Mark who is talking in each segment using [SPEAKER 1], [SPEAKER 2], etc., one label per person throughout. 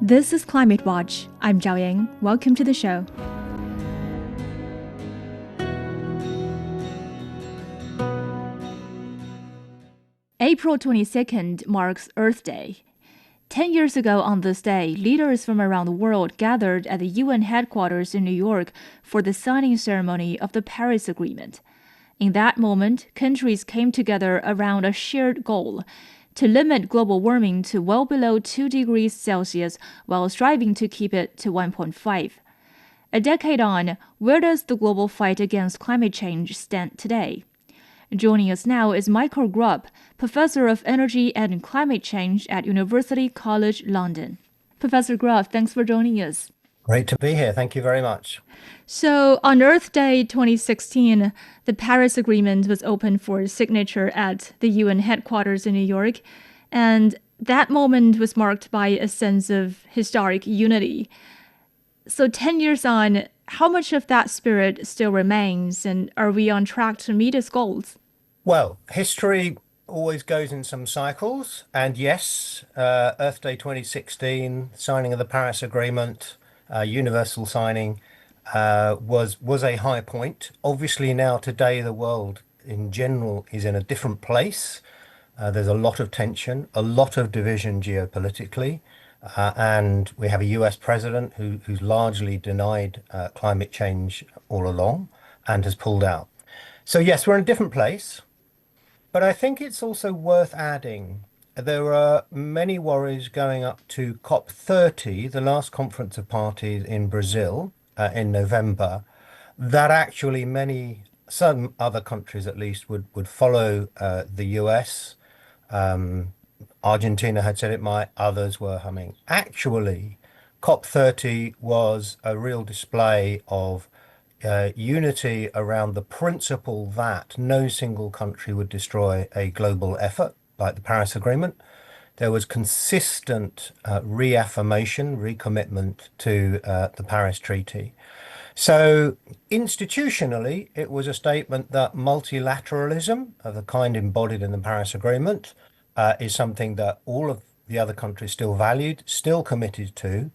[SPEAKER 1] This is Climate Watch. I'm Zhao Ying. Welcome to the show. April 22nd marks Earth Day. 10 years ago on this day, leaders from around the world gathered at the UN headquarters in New York for the signing ceremony of the Paris Agreement. In that moment, countries came together around a shared goal to limit global warming to well below 2 degrees Celsius while striving to keep it to 1.5. A decade on, where does the global fight against climate change stand today? Joining us now is Michael Grubb, Professor of Energy and Climate Change at University College London. Professor Grubb, thanks for joining us.
[SPEAKER 2] Great to be here. Thank you very much.
[SPEAKER 1] So, on Earth Day 2016, the Paris Agreement was opened for signature at the UN headquarters in New York, and that moment was marked by a sense of historic unity. So, 10 years on, how much of that spirit still remains, and are we on track to meet its goals?
[SPEAKER 2] Well, history always goes in some cycles, and yes, Earth Day 2016, signing of the Paris Agreement, universal signing, was a high point. Obviously, now today the world in general is in a different place. There's a lot of tension, a lot of division geopolitically, and we have a US president who's largely denied climate change all along and has pulled out. So yes, we're in a different place, but I think it's also worth adding there are many worries going up to COP30, the last conference of parties in Brazil in November, that actually some other countries at least would follow the US. Argentina had said it might, others were humming. Actually, COP30 was a real display of unity around the principle that no single country would destroy a global effort like the Paris Agreement. There was consistent reaffirmation, recommitment to the Paris Treaty. So institutionally, it was a statement that multilateralism of the kind embodied in the Paris Agreement is something that all of the other countries still valued, still committed to.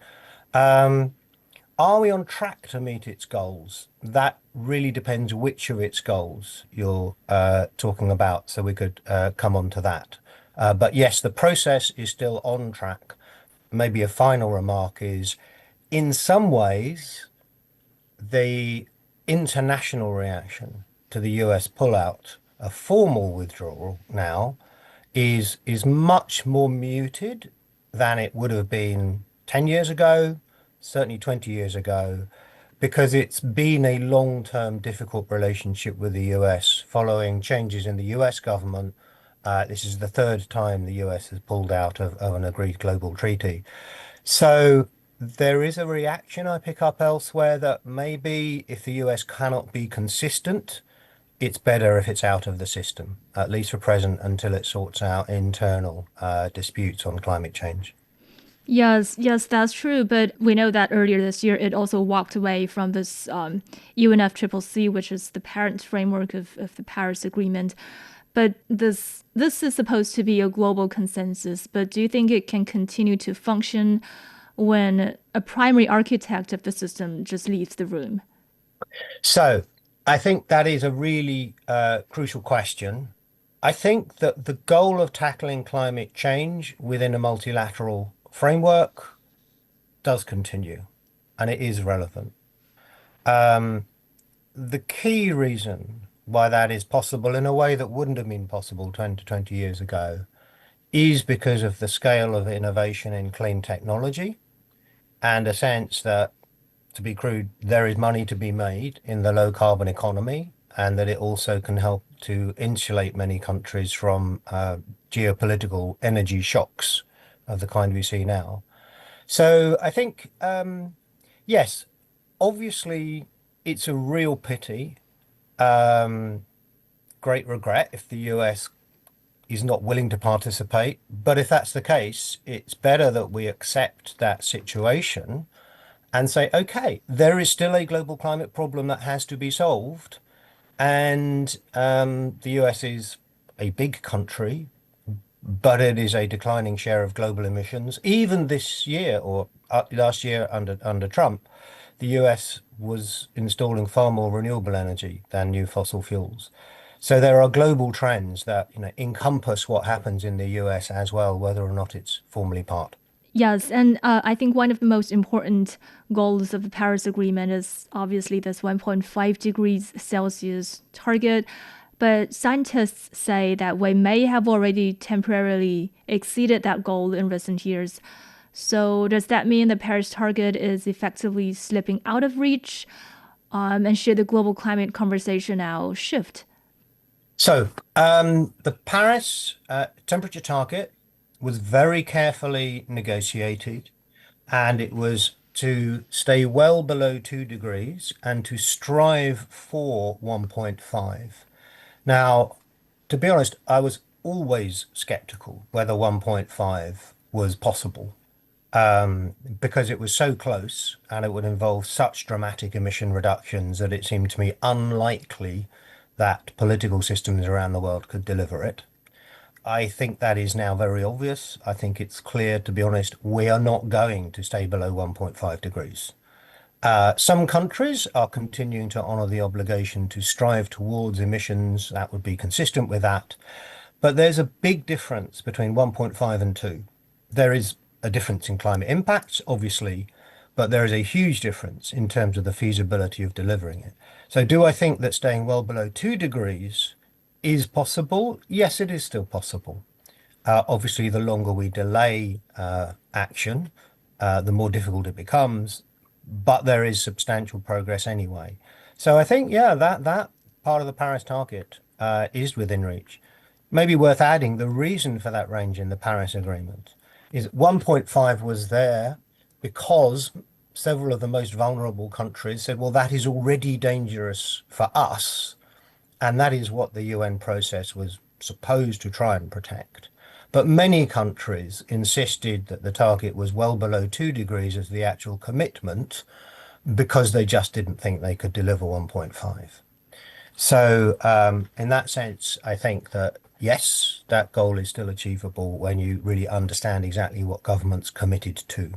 [SPEAKER 2] Are we on track to meet its goals? That really depends which of its goals you're talking about, so we could come on to that. But yes, the process is still on track. Maybe a final remark is, in some ways, the international reaction to the US pullout, a formal withdrawal now, is much more muted than it would have been 10 years ago, certainly 20 years ago, because it's been a long-term difficult relationship with the US following changes in the US government. This is the third time the US has pulled out of an agreed global treaty. So there is a reaction I pick up elsewhere that maybe if the US cannot be consistent, it's better if it's out of the system, at least for present, until it sorts out internal disputes on climate change.
[SPEAKER 1] Yes, that's true. But we know that earlier this year, it also walked away from this UNFCCC, which is the parent framework of the Paris Agreement. But this is supposed to be a global consensus. But do you think it can continue to function when a primary architect of the system just leaves the room?
[SPEAKER 2] So I think that is a really crucial question. I think that the goal of tackling climate change within a multilateral framework does continue, and it is relevant. The key reason why that is possible in a way that wouldn't have been possible 10 to 20 years ago is because of the scale of innovation in clean technology and a sense that, to be crude, there is money to be made in the low carbon economy, and that it also can help to insulate many countries from geopolitical energy shocks of the kind we see now. So I think, yes, obviously it's a real pity, great regret if the US is not willing to participate. But if that's the case, it's better that we accept that situation and say, okay, there is still a global climate problem that has to be solved. And the US is a big country, but it is a declining share of global emissions. Even this year, or last year under Trump, the US was installing far more renewable energy than new fossil fuels. So there are global trends that, encompass what happens in the US as well, whether or not it's formally part.
[SPEAKER 1] Yes, and I think one of the most important goals of the Paris Agreement is obviously this 1.5 degrees Celsius target. But scientists say that we may have already temporarily exceeded that goal in recent years. So, does that mean the Paris target is effectively slipping out of reach? And should the global climate conversation now shift?
[SPEAKER 2] So, the Paris temperature target was very carefully negotiated, and it was to stay well below 2 degrees and to strive for 1.5. Now, to be honest, I was always skeptical whether 1.5 was possible, because it was so close and it would involve such dramatic emission reductions that it seemed to me unlikely that political systems around the world could deliver it. I think that is now very obvious. I think it's clear, to be honest, we are not going to stay below 1.5 degrees. Some countries are continuing to honour the obligation to strive towards emissions that would be consistent with that. But there's a big difference between 1.5 and 2. There is a difference in climate impacts, obviously, but there is a huge difference in terms of the feasibility of delivering it. So, do I think that staying well below 2 degrees is possible? Yes, it is still possible. Obviously, the longer we delay action, the more difficult it becomes, but there is substantial progress anyway. So I think, yeah, that part of the Paris target is within reach. Maybe worth adding, the reason for that range in the Paris Agreement is 1.5 was there because several of the most vulnerable countries said, well, that is already dangerous for us. And that is what the UN process was supposed to try and protect. But many countries insisted that the target was well below 2 degrees as the actual commitment because they just didn't think they could deliver 1.5. So, in that sense, I think that yes, that goal is still achievable when you really understand exactly what governments committed to.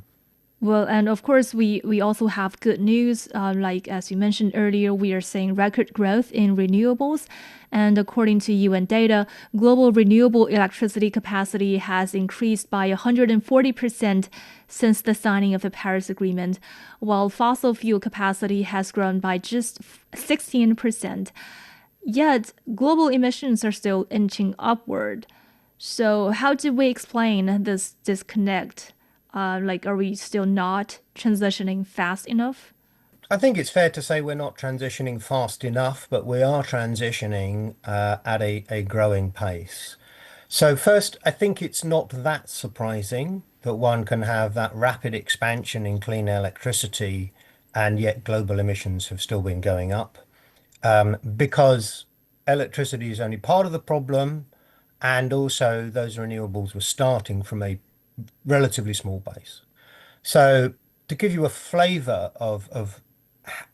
[SPEAKER 1] Well, and of course, we also have good news. Like as you mentioned earlier, we are seeing record growth in renewables. And according to UN data, global renewable electricity capacity has increased by 140% since the signing of the Paris Agreement, while fossil fuel capacity has grown by just 16%. Yet, global emissions are still inching upward. So, how do we explain this disconnect? Like, are we still not transitioning fast enough?
[SPEAKER 2] I think it's fair to say we're not transitioning fast enough, but we are transitioning at a growing pace. So, first, I think it's not that surprising that one can have that rapid expansion in clean electricity and yet global emissions have still been going up, because electricity is only part of the problem, and also those renewables were starting from a relatively small base. So, to give you a flavor of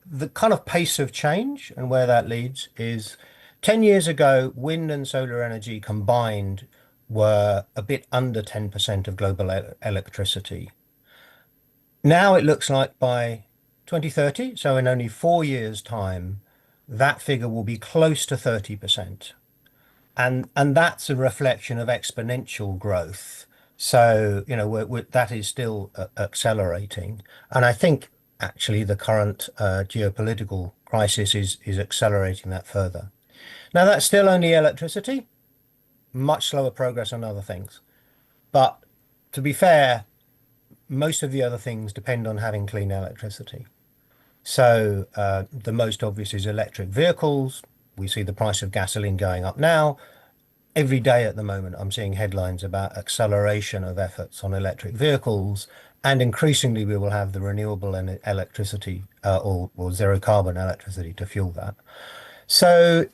[SPEAKER 2] the kind of pace of change and where that leads is 10 years ago, wind and solar energy combined were a bit under 10% of global electricity. Now it looks like by 2030, so in only 4 years' time, that figure will be close to 30%. And that's a reflection of exponential growth. So, that is still accelerating. And I think actually the current geopolitical crisis is accelerating that further. Now, that's still only electricity, much slower progress on other things. But to be fair, most of the other things depend on having clean electricity. So, the most obvious is electric vehicles. We see the price of gasoline going up now. Every day at the moment, I'm seeing headlines about acceleration of efforts on electric vehicles, and increasingly we will have the renewable electricity or zero carbon electricity to fuel that. So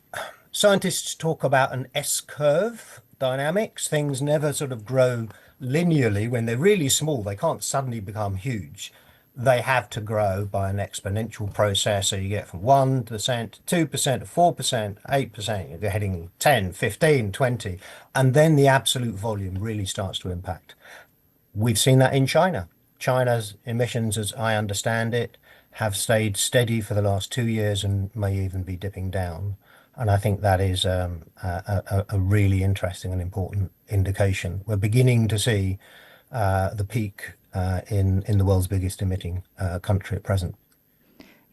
[SPEAKER 2] scientists talk about an S-curve dynamics. Things never sort of grow linearly. When they're really small, they can't suddenly become huge. They have to grow by an exponential process. So you get from 1%, 2%, 4%, 8%, you're heading 10, 15, 20, and then the absolute volume really starts to impact. We've seen that in China. China's emissions, as I understand it, have stayed steady for the last 2 years and may even be dipping down. And I think that is a really interesting and important indication. We're beginning to see the peak in the world's biggest emitting country at present.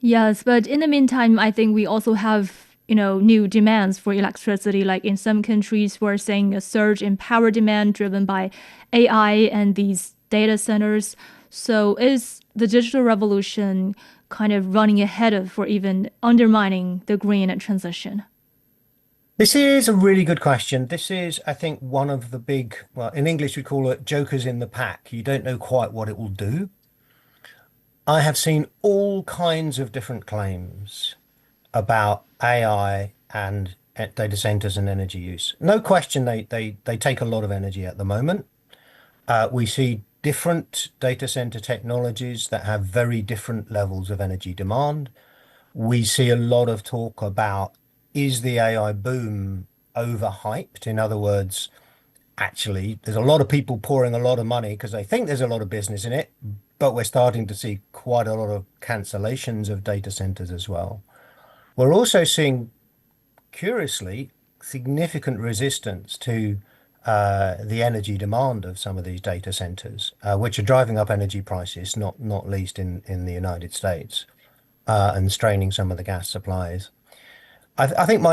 [SPEAKER 1] Yes, but in the meantime, I think we also have, new demands for electricity. Like in some countries, we're seeing a surge in power demand driven by AI and these data centers. So is the digital revolution kind of running ahead of or even undermining the green transition?
[SPEAKER 2] This is a really good question. This is, I think, one of the big, well, in English we call it jokers in the pack. You don't know quite what it will do. I have seen all kinds of different claims about AI and data centers and energy use. No question, they take a lot of energy at the moment. We see different data center technologies that have very different levels of energy demand. We see a lot of talk about, is the AI boom overhyped? In other words, actually, there's a lot of people pouring a lot of money because they think there's a lot of business in it, but we're starting to see quite a lot of cancellations of data centers as well. We're also seeing, curiously, significant resistance to the energy demand of some of these data centers, which are driving up energy prices, not least in the United States, and straining some of the gas supplies. I think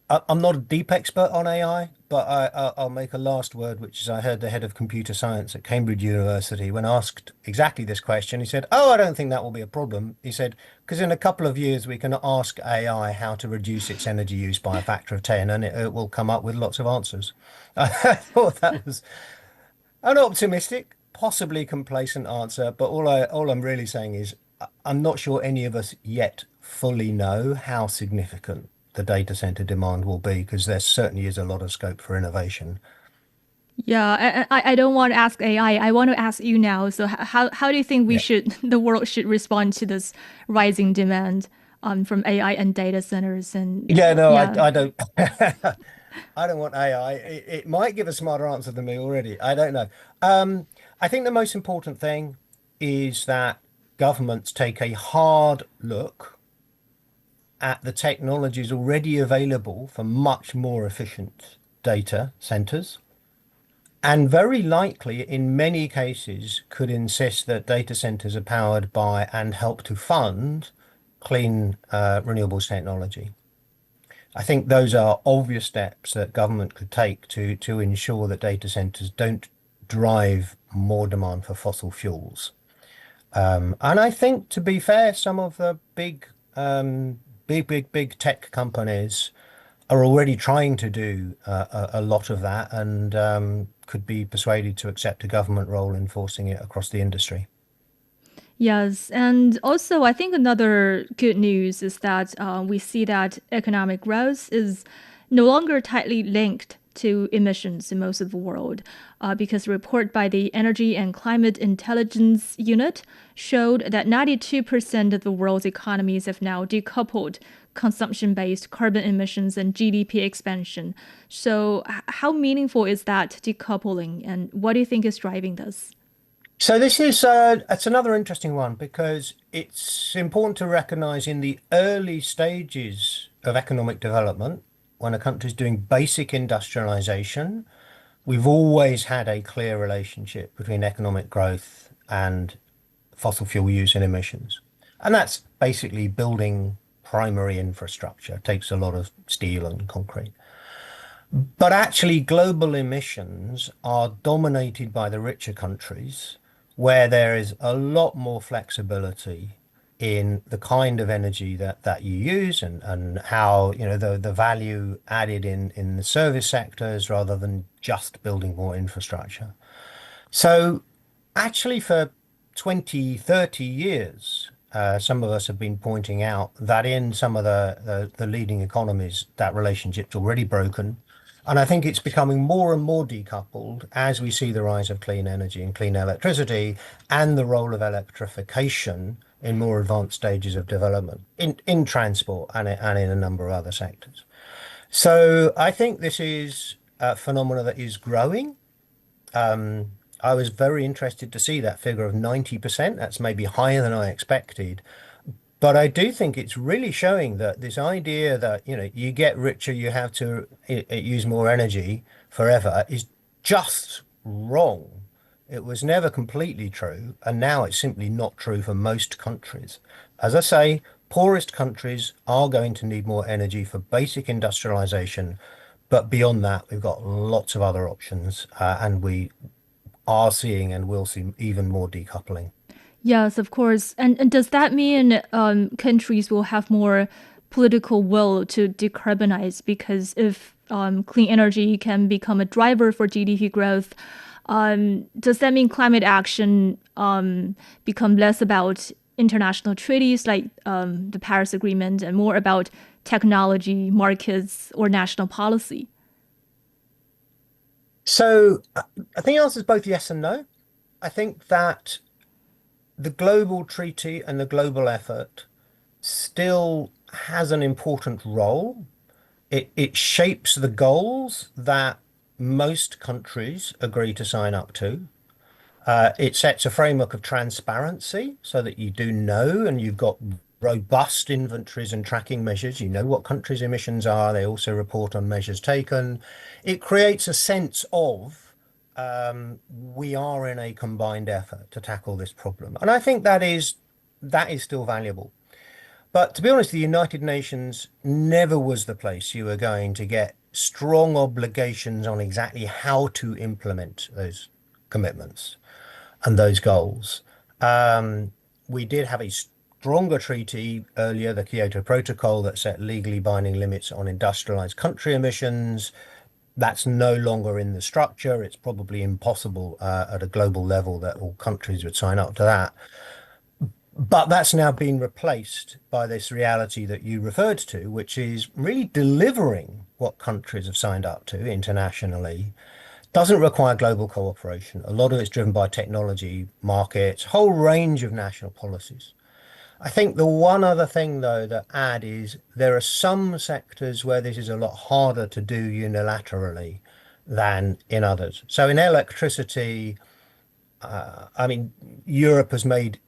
[SPEAKER 2] I'm not a deep expert on AI, but I'll make a last word, which is I heard the head of computer science at Cambridge University, when asked exactly this question, he said, "Oh, I don't think that will be a problem." He said, "Because in a couple of years we can ask AI how to reduce its energy use by a factor of 10, and it will come up with lots of answers." I thought that was an optimistic, possibly complacent answer, but all I'm really saying is I'm not sure any of us yet fully know how significant the data center demand will be, because there certainly is a lot of scope for innovation.
[SPEAKER 1] Yeah, I don't want to ask AI. I want to ask you now. So how do you think
[SPEAKER 2] Yeah.
[SPEAKER 1] the world should respond to this rising demand from AI and data centers and
[SPEAKER 2] Yeah, no,
[SPEAKER 1] yeah.
[SPEAKER 2] I don't I don't want AI. It might give a smarter answer than me already. I don't know. Um, I think the most important thing is that governments take a hard look at the technologies already available for much more efficient data centers, and very likely, in many cases, could insist that data centers are powered by and help to fund clean renewables technology. I think those are obvious steps that government could take to ensure that data centers don't drive more demand for fossil fuels. And I think, to be fair, some of the big tech companies are already trying to do a lot of that, and could be persuaded to accept a government role in forcing it across the industry.
[SPEAKER 1] Yes, and also I think another good news is that we see that economic growth is no longer tightly linked to emissions in most of the world, because a report by the Energy and Climate Intelligence Unit showed that 92% of the world's economies have now decoupled consumption-based carbon emissions and GDP expansion. So, how meaningful is that decoupling, and what do you think is driving this?
[SPEAKER 2] So this is it's another interesting one, because it's important to recognize in the early stages of economic development, when a country's doing basic industrialization, we've always had a clear relationship between economic growth and fossil fuel use and emissions. And that's basically building primary infrastructure. It takes a lot of steel and concrete. But actually, global emissions are dominated by the richer countries, where there is a lot more flexibility in the kind of energy that you use, and how, the value added in the service sectors, rather than just building more infrastructure. So actually, for 20, 30 years, some of us have been pointing out that in some of the leading economies, that relationship's already broken. And I think it's becoming more and more decoupled as we see the rise of clean energy and clean electricity, and the role of electrification in more advanced stages of development in transport, and in a number of other sectors. So I think this is a phenomena that is growing. I was very interested to see that figure of 90%. That's maybe higher than I expected. But I do think it's really showing that this idea that, you get richer, you have to use more energy forever is just wrong. It was never completely true, and now it's simply not true for most countries. As I say, poorest countries are going to need more energy for basic industrialization, but beyond that, we've got lots of other options, and we are seeing and will see even more decoupling.
[SPEAKER 1] Yes, of course. And does that mean countries will have more political will to decarbonize? Because if clean energy can become a driver for GDP growth, does that mean climate action become less about international treaties like the Paris Agreement and more about technology, markets, or national policy?
[SPEAKER 2] So I think the answer is both yes and no. I think that the global treaty and the global effort still has an important role. It shapes the goals that most countries agree to sign up to. It sets a framework of transparency so that you do know and you've got robust inventories and tracking measures. You know what countries' emissions are. They also report on measures taken. It creates a sense of we are in a combined effort to tackle this problem. And I think that is still valuable. But to be honest, the United Nations never was the place you were going to get strong obligations on exactly how to implement those commitments and those goals. Um, we did have a stronger treaty earlier, the Kyoto Protocol, that set legally binding limits on industrialized country emissions. That's no longer in the structure. It's probably impossible at a global level that all countries would sign up to that. But that's now been replaced by this reality that you referred to, which is really delivering what countries have signed up to internationally. Doesn't require global cooperation. A lot of it's driven by technology, markets, whole range of national policies. I think the one other thing, though, that add is there are some sectors where this is a lot harder to do unilaterally than in others. So in electricity, I mean, Europe has made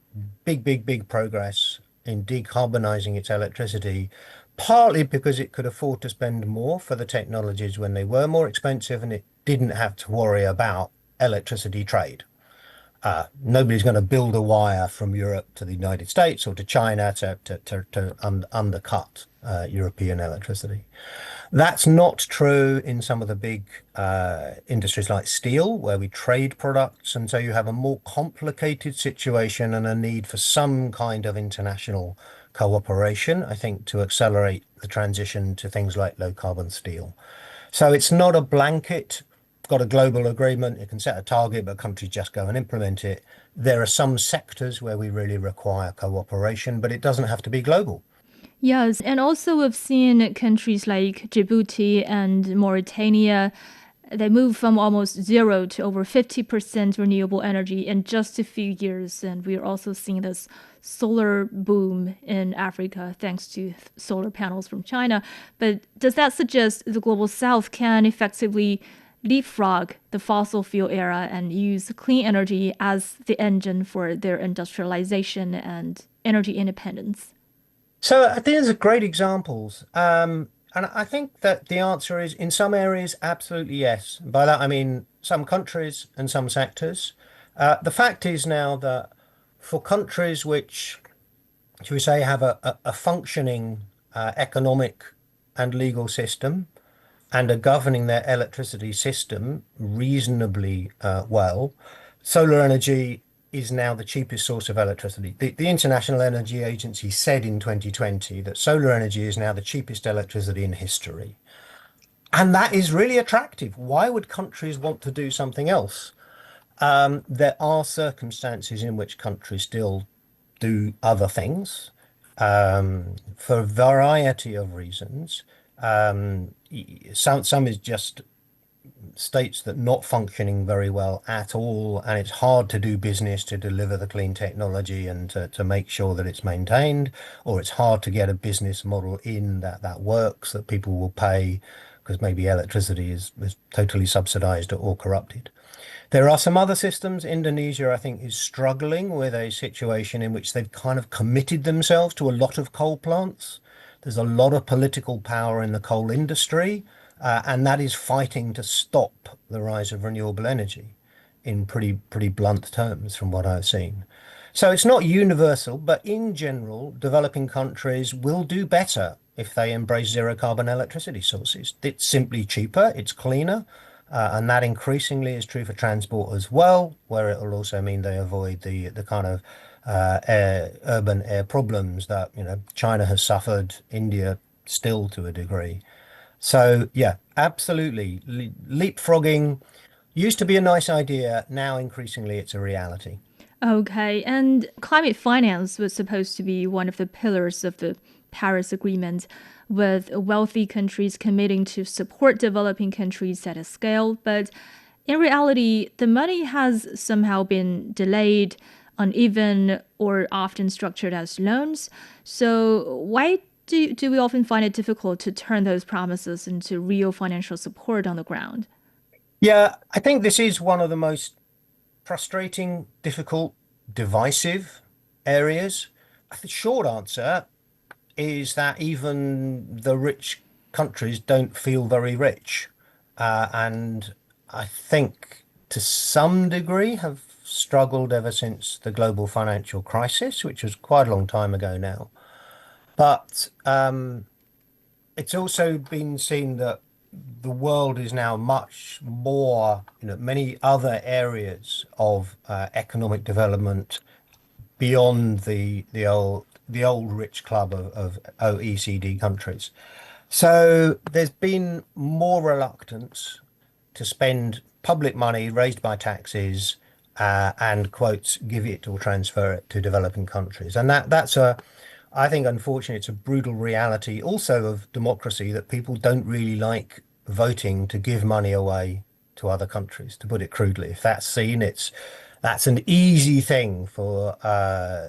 [SPEAKER 2] big progress in decarbonizing its electricity, partly because it could afford to spend more for the technologies when they were more expensive and it didn't have to worry about electricity trade. Nobody's going to build a wire from Europe to the United States or to China to undercut European electricity. That's not true in some of the big industries like steel, where we trade products. And so you have a more complicated situation and a need for some kind of international cooperation, I think, to accelerate the transition to things like low carbon steel. So it's not a blanket, got a global agreement, it can set a target, but countries just go and implement it. There are some sectors where we really require cooperation, but it doesn't have to be global.
[SPEAKER 1] Yes, and also we've seen countries like Djibouti and Mauritania, they moved from almost zero to over 50% renewable energy in just a few years. And we're also seeing this solar boom in Africa thanks to solar panels from China. But does that suggest the global south can effectively leapfrog the fossil fuel era and use clean energy as the engine for their industrialization and energy independence?
[SPEAKER 2] So I think these are great examples. And I think that the answer is in some areas, absolutely yes. By that, I mean some countries and some sectors. The fact is now that for countries which, shall we say, have a functioning economic and legal system and are governing their electricity system reasonably well, solar energy is now the cheapest source of electricity. The International Energy Agency said in 2020 that solar energy is now the cheapest electricity in history. And that is really attractive. Why would countries want to do something else? There are circumstances in which countries still do other things for a variety of reasons. Some is just states that not functioning very well at all, and it's hard to do business to deliver the clean technology and to make sure that it's maintained, or it's hard to get a business model in that works, that people will pay because maybe electricity is totally subsidized or corrupted. There are some other systems. Indonesia, I think, is struggling with a situation in which they've kind of committed themselves to a lot of coal plants. There's a lot of political power in the coal industry, and that is fighting to stop the rise of renewable energy in pretty blunt terms from what I've seen. So it's not universal, but in general, developing countries will do better if they embrace zero carbon electricity sources. It's simply cheaper, it's cleaner, and that increasingly is true for transport as well, where it will also mean they avoid the kind of urban air problems that, China has suffered, India still to a degree. So yeah, absolutely. Leapfrogging used to be a nice idea. Now increasingly it's a reality.
[SPEAKER 1] Okay, and climate finance was supposed to be one of the pillars of the Paris Agreement, with wealthy countries committing to support developing countries at a scale. But in reality, the money has somehow been delayed, uneven, or often structured as loans. So, why do we often find it difficult to turn those promises into real financial support on the ground?
[SPEAKER 2] Yeah, I think this is one of the most frustrating, difficult, divisive areas. The short answer is that even the rich countries don't feel very rich. And I think to some degree have struggled ever since the global financial crisis, which was quite a long time ago now. But it's also been seen that the world is now much more, many other areas of economic development beyond the old rich club of OECD countries. So there's been more reluctance to spend public money raised by taxes and quotes give it or transfer it to developing countries. And I think unfortunately it's a brutal reality also of democracy that people don't really like voting to give money away to other countries, to put it crudely. If that's seen, that's an easy thing for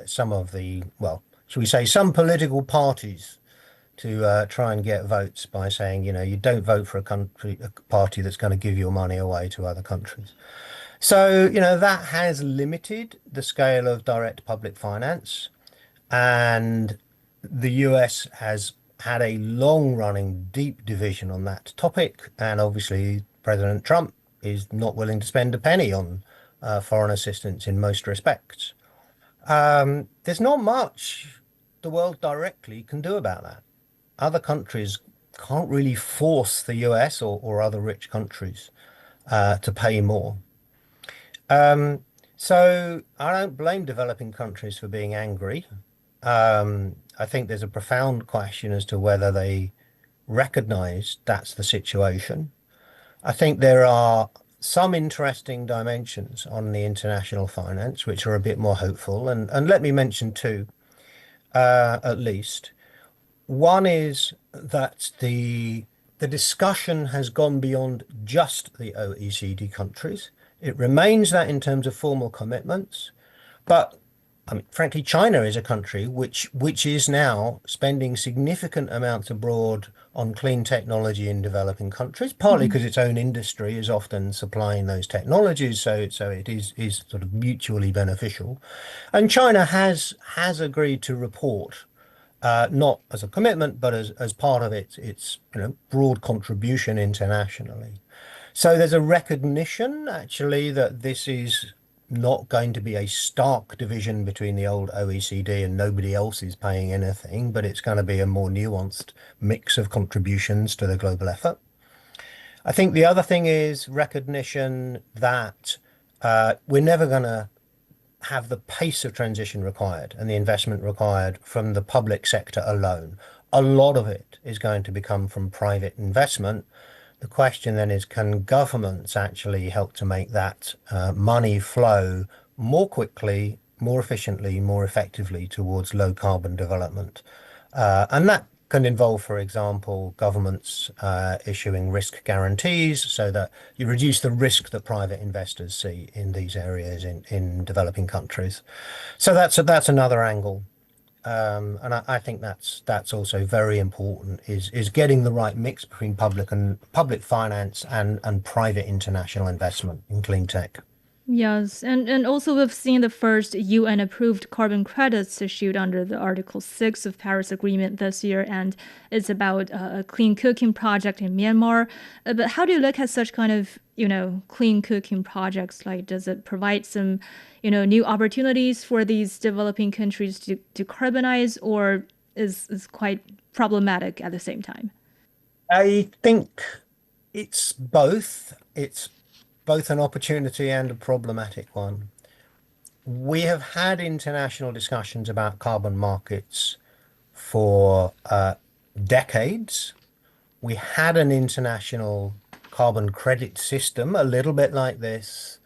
[SPEAKER 2] some of the, well, shall we say, some political parties to try and get votes by saying, you don't vote for a party that's going to give your money away to other countries. So, that has limited the scale of direct public finance. And the US has had a long-running deep division on that topic. And obviously, President Trump is not willing to spend a penny on foreign assistance in most respects. There's not much the world directly can do about that. Other countries can't really force the US or other rich countries to pay more. So I don't blame developing countries for being angry. I think there's a profound question as to whether they recognize that's the situation. I think there are some interesting dimensions on the international finance which are a bit more hopeful. And let me mention two, at least. One is that the discussion has gone beyond just the OECD countries. It remains that in terms of formal commitments, but I mean, frankly, China is a country which is now spending significant amounts abroad on clean technology in developing countries, partly because its own industry is often supplying those technologies, so it is sort of mutually beneficial. And China has agreed to report, not as a commitment, but as part of its broad contribution internationally. So there's a recognition actually that this is not going to be a stark division between the old OECD and nobody else is paying anything, but it's going to be a more nuanced mix of contributions to the global effort. I think the other thing is recognition that we're never going to have the pace of transition required and the investment required from the public sector alone. A lot of it is going to become from private investment. The question then is, can governments actually help to make that money flow more quickly, more efficiently, more effectively towards low carbon development? And that can involve, for example, governments issuing risk guarantees so that you reduce the risk that private investors see in these areas in developing countries. So that's another angle. And I think that's also very important is getting the right mix between public finance and private international investment in clean tech.
[SPEAKER 1] Yes, and also we've seen the first UN approved carbon credits issued under the Article 6 of Paris Agreement this year, and it's about a clean cooking project in Myanmar. But how do you look at such kind of, clean cooking projects? Like, does it provide some, new opportunities for these developing countries to decarbonize, or is quite problematic at the same time?
[SPEAKER 2] I think it's both an opportunity and a problematic one. We have had international discussions about carbon markets for decades. We had an international carbon credit system, a little bit like this,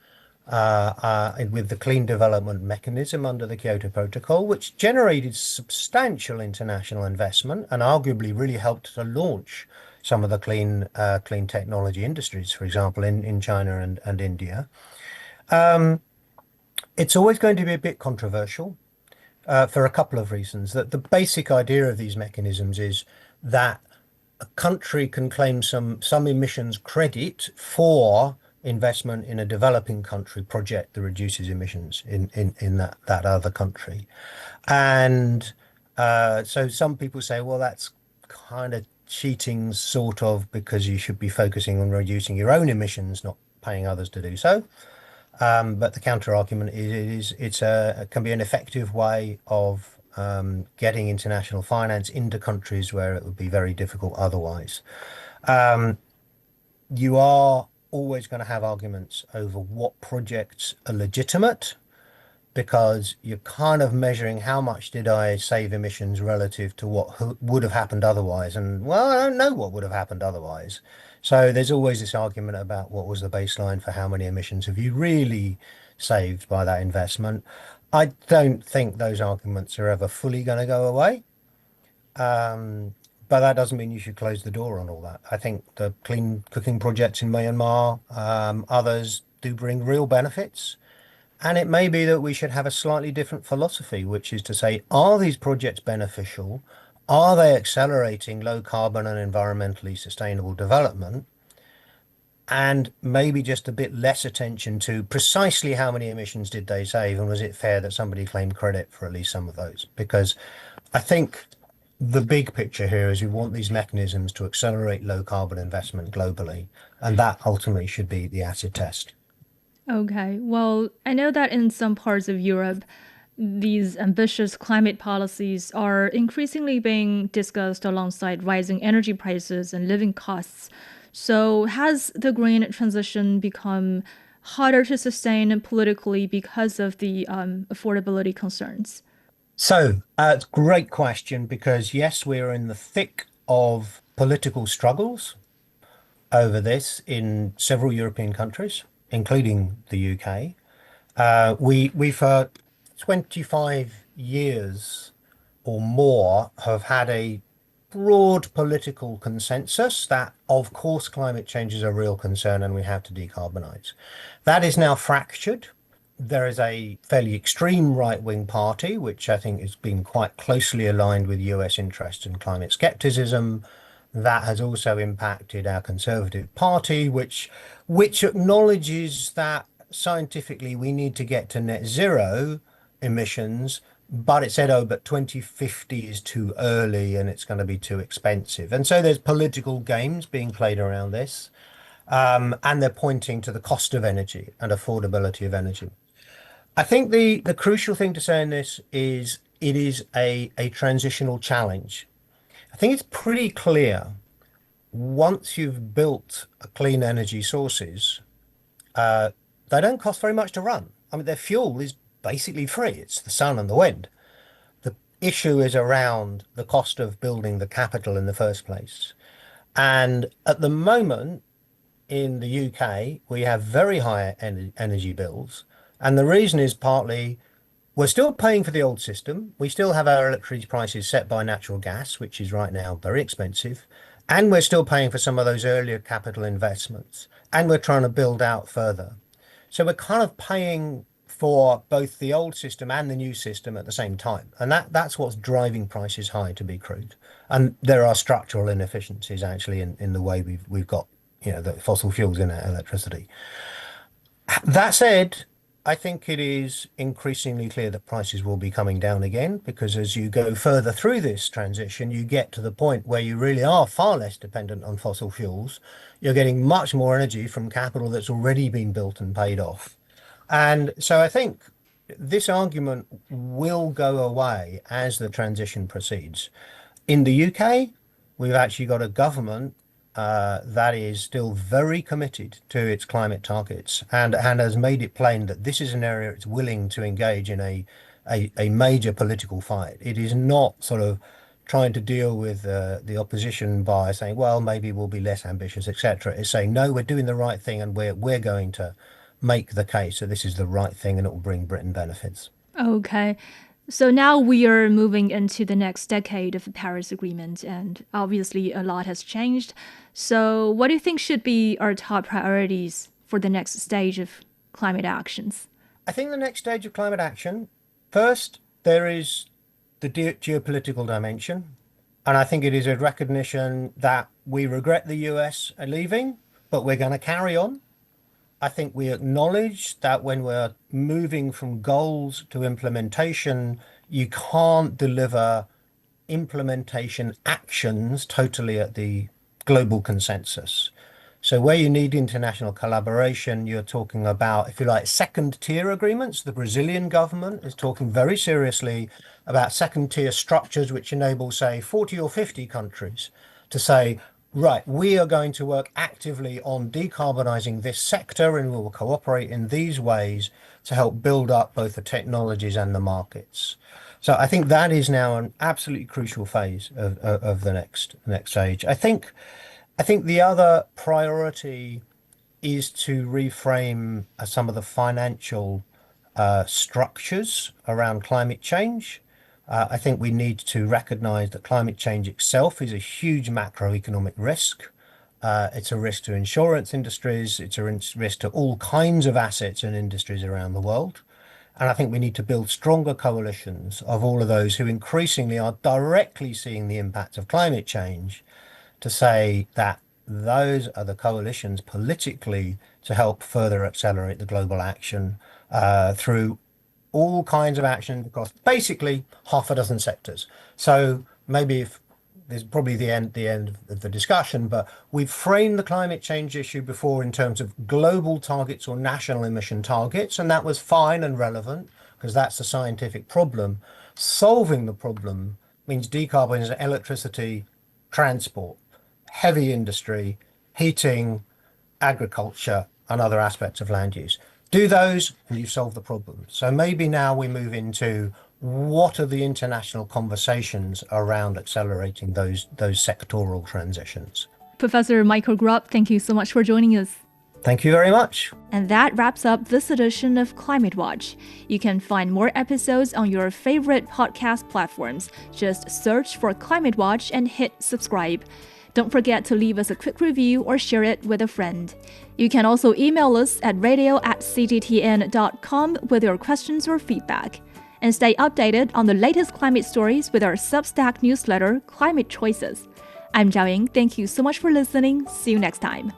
[SPEAKER 2] with the Clean Development Mechanism under the Kyoto Protocol, which generated substantial international investment and arguably really helped to launch some of the clean technology industries, for example, in China and India. It's always going to be a bit controversial for a couple of reasons. That the basic idea of these mechanisms is that a country can claim some emissions credit for investment in a developing country project that reduces emissions in that other country. And so some people say, well, that's kind of cheating, sort of, because you should be focusing on reducing your own emissions, not paying others to do so. But the counter argument is it can be an effective way of getting international finance into countries where it would be very difficult otherwise. You are always going to have arguments over what projects are legitimate because you're kind of measuring how much did I save emissions relative to what would have happened otherwise. And well, I don't know what would have happened otherwise. So there's always this argument about what was the baseline for how many emissions have you really saved by that investment. I don't think those arguments are ever fully going to go away. But that doesn't mean you should close the door on all that. I think the clean cooking projects in Myanmar, others do bring real benefits. And it may be that we should have a slightly different philosophy, which is to say, are these projects beneficial? Are they accelerating low carbon and environmentally sustainable development? And maybe just a bit less attention to precisely how many emissions did they save, and was it fair that somebody claimed credit for at least some of those? Because I think the big picture here is we want these mechanisms to accelerate low carbon investment globally, and that ultimately should be the acid test.
[SPEAKER 1] Okay, well, I know that in some parts of Europe, these ambitious climate policies are increasingly being discussed alongside rising energy prices and living costs. So, has the green transition become harder to sustain politically because of the affordability concerns?
[SPEAKER 2] So, it's a great question because yes, we're in the thick of political struggles over this in several European countries, including the UK. We for 25 years or more have had a broad political consensus that, of course, climate change is a real concern and we have to decarbonize. That is now fractured. There is a fairly extreme right-wing party, which I think has been quite closely aligned with US interests and climate skepticism. That has also impacted our Conservative Party, which acknowledges that scientifically we need to get to net zero emissions, but it said, oh, but 2050 is too early and it's going to be too expensive. And so there's political games being played around this. And they're pointing to the cost of energy and affordability of energy. I think the crucial thing to say in this is it is a transitional challenge. I think it's pretty clear once you've built a clean energy sources, uh, they don't cost very much to run. I mean, their fuel is basically free. It's the sun and the wind. The issue is around the cost of building the capital in the first place. And at the moment in the UK, we have very high energy bills. And the reason is partly we're still paying for the old system. We still have our electricity prices set by natural gas, which is right now very expensive. And we're still paying for some of those earlier capital investments. And we're trying to build out further. So we're kind of paying for both the old system and the new system at the same time. And that's what's driving prices high to be crude. And there are structural inefficiencies actually in the way we've got, the fossil fuels in our electricity. That said, I think it is increasingly clear that prices will be coming down again because as you go further through this transition, you get to the point where you really are far less dependent on fossil fuels. You're getting much more energy from capital that's already been built and paid off. And so I think this argument will go away as the transition proceeds. In the UK, we've actually got a government that is still very committed to its climate targets and has made it plain that this is an area it's willing to engage in a major political fight. It is not sort of trying to deal with the opposition by saying, well, maybe we'll be less ambitious, etc. It's saying, no, we're doing the right thing and we're going to make the case that this is the right thing and it will bring Britain benefits.
[SPEAKER 1] Okay. So now we are moving into the next decade of the Paris Agreement, and obviously a lot has changed. So what do you think should be our top priorities for the next stage of climate actions?
[SPEAKER 2] I think the next stage of climate action, first, there is the geopolitical dimension. And I think it is a recognition that we regret the US leaving, but we're going to carry on. I think we acknowledge that when we're moving from goals to implementation, you can't deliver implementation actions totally at the global consensus. So where you need international collaboration, you're talking about, if you like, second tier agreements. The Brazilian government is talking very seriously about second tier structures which enable, say, 40 or 50 countries to say, right, we are going to work actively on decarbonizing this sector and we will cooperate in these ways to help build up both the technologies and the markets. So I think that is now an absolutely crucial phase of the next stage. I think the other priority is to reframe some of the financial structures around climate change. I think we need to recognize that climate change itself is a huge macroeconomic risk. It's a risk to insurance industries. It's a risk to all kinds of assets and industries around the world. And I think we need to build stronger coalitions of all of those who increasingly are directly seeing the impacts of climate change to say that those are the coalitions politically to help further accelerate the global action through all kinds of action across basically half a dozen sectors. So maybe if there's probably the end of the discussion, but we've framed the climate change issue before in terms of global targets or national emission targets, and that was fine and relevant because that's a scientific problem. Solving the problem means decarbonizing electricity, transport, heavy industry, heating, agriculture, and other aspects of land use. Do those and you solve the problem. So maybe now we move into what are the international conversations around accelerating those sectoral transitions.
[SPEAKER 1] Professor Michael Grubb, thank you so much for joining us.
[SPEAKER 2] Thank you very much.
[SPEAKER 1] And that wraps up this edition of Climate Watch. You can find more episodes on your favorite podcast platforms. Just search for Climate Watch and hit subscribe. Don't forget to leave us a quick review or share it with a friend. You can also email us at radio@cgtn.com with your questions or feedback. And stay updated on the latest climate stories with our Substack newsletter, Climate Choices. I'm Zhao Ying. Thank you so much for listening. See you next time.